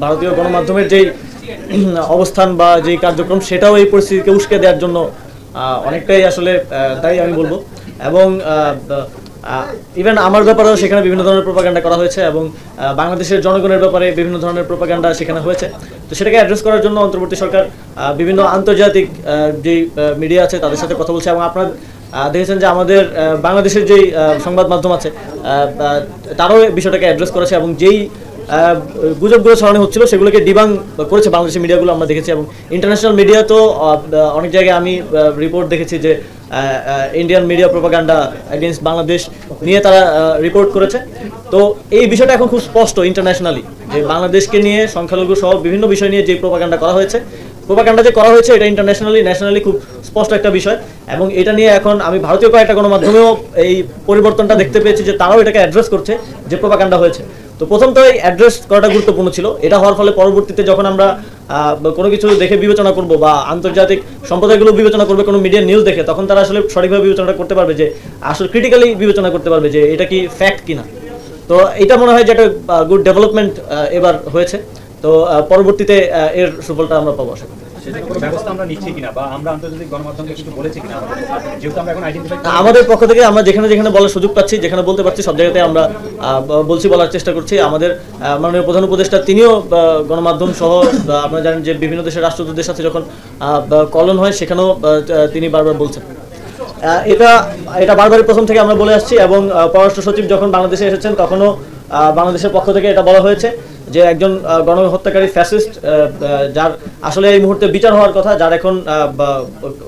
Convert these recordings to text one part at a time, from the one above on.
ভারতীয় গণমাধ্যমের যেই অবস্থান বা যেই কার্যক্রম সেটাও এই পরিস্থিতিকে উস্কে দেওয়ার জন্য অনেকটাই আসলে দায়ী আমি বলবো। এবং ইভেন আমার ব্যাপারেও সেখানে বিভিন্ন ধরনের প্রোপাগান্ডা করা হয়েছে এবং বাংলাদেশের জনগণের ব্যাপারে বিভিন্ন ধরনের প্রোপাগান্ডা সেখানে হয়েছে। তো সেটাকে অ্যাড্রেস করার জন্য অন্তর্বর্তী সরকার বিভিন্ন আন্তর্জাতিক যেই মিডিয়া আছে তাদের সাথে কথা বলছে। এবং আপনারা দেখেছেন যে আমাদের বাংলাদেশের যেই সংবাদ মাধ্যম আছে তারাও বিষয়টাকে অ্যাড্রেস করেছে এবং যেই গুজবগুলো ছড়ানো হচ্ছিল সেগুলোকে ডিবাং করেছে বাংলাদেশের মিডিয়াগুলো আমরা দেখেছি। এবং ইন্টারন্যাশনাল মিডিয়া তো অনেক জায়গায় আমি রিপোর্ট দেখেছি যে Indian media propaganda against Bangladesh নিয়ে তারা রিপোর্ট করেছে। তো এই বিষয়টা এখন খুব স্পষ্ট ইন্টারন্যাশনালি যে বাংলাদেশকে নিয়ে সংখ্যালঘু সহ বিভিন্ন বিষয় নিয়ে যে প্রোপাগান্ডা করা হয়েছে, প্রোপাগান্ডা যে করা হয়েছে এটা ইন্টারন্যাশনালি ন্যাশনালি খুব স্পষ্ট একটা বিষয়। এবং এটা নিয়ে এখন আমি ভারতীয় কয়েকটা গণমাধ্যমেও এই পরিবর্তনটা দেখতে পেয়েছি যে তারাও এটাকে অ্যাড্রেস করছে যে প্রোপাগান্ডা হয়েছে। তো প্রথম তো এই অ্যাড্রেস করাটা গুরুত্বপূর্ণ ছিল। এটা হওয়ার ফলে পরবর্তীতে যখন আমরা কোনো কিছু দেখে বিবেচনা করব বা আন্তর্জাতিক সম্প্রদায়গুলো বিবেচনা করবে কোনো মিডিয়া নিউজ দেখে, তখন তারা আসলে সঠিকভাবে বিবেচনা করতে পারবে যে আসলে ক্রিটিক্যালি বিবেচনা করতে পারবে যে এটা কি ফ্যাক্ট কিনা। তো এটা মনে হয় যে একটা গুড ডেভেলপমেন্ট এবার হয়েছে। তো পরবর্তীতে এর সুফলটা আমরা পাবো আশা করি। আমাদের পক্ষ থেকে আমরা যেখানে যেখানে বলার সুযোগ পাচ্ছি, যেখানে বলতে পারছি সব জায়গাতে আমরা বলছি, বলার চেষ্টা করছি। আমাদের মাননীয় প্রধান উপদেষ্টা তিনিও গণমাধ্যম সহ আপনারা জানেন যে বিভিন্ন দেশের রাষ্ট্রদূতদের সাথে যখন কলন হয় সেখানেও তিনি বারবার বলছেন। এটা বারবারই প্রথম থেকে আমরা বলে আসছি। এবং পররাষ্ট্র সচিব যখন বাংলাদেশে এসেছেন তখনও বাংলাদেশের পক্ষ থেকে এটা বলা হয়েছে যে একজন গণহত্যাকারী ফ্যাসিস্ট যার আসলে এই মুহূর্তে বিচার হওয়ার কথা, যার এখন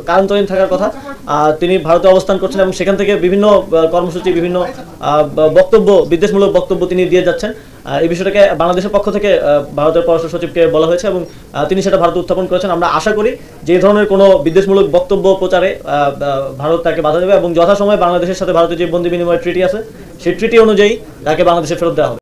কারান্তরীণ থাকার কথা, তিনি ভারতে অবস্থান করছেন এবং সেখান থেকে বিভিন্ন কর্মসূচি, বিভিন্ন বক্তব্য, বিদ্বেষমূলক বক্তব্য তিনি দিয়ে যাচ্ছেন। এই বিষয়টাকে বাংলাদেশের পক্ষ থেকে ভারতের পররাষ্ট্র সচিবকে বলা হয়েছে এবং তিনি সেটা ভারতে উত্থাপন করেছেন। আমরা আশা করি যে এই ধরনের কোনো বিদ্বেষমূলক বক্তব্য প্রচারে ভারত তাকে বাধা দেবে এবং যথাসময়ে বাংলাদেশের সাথে ভারতের যে বন্দি বিনিময় ট্রিটি আছে সেই ট্রিটি অনুযায়ী তাকে বাংলাদেশে ফেরত দেওয়া হবে।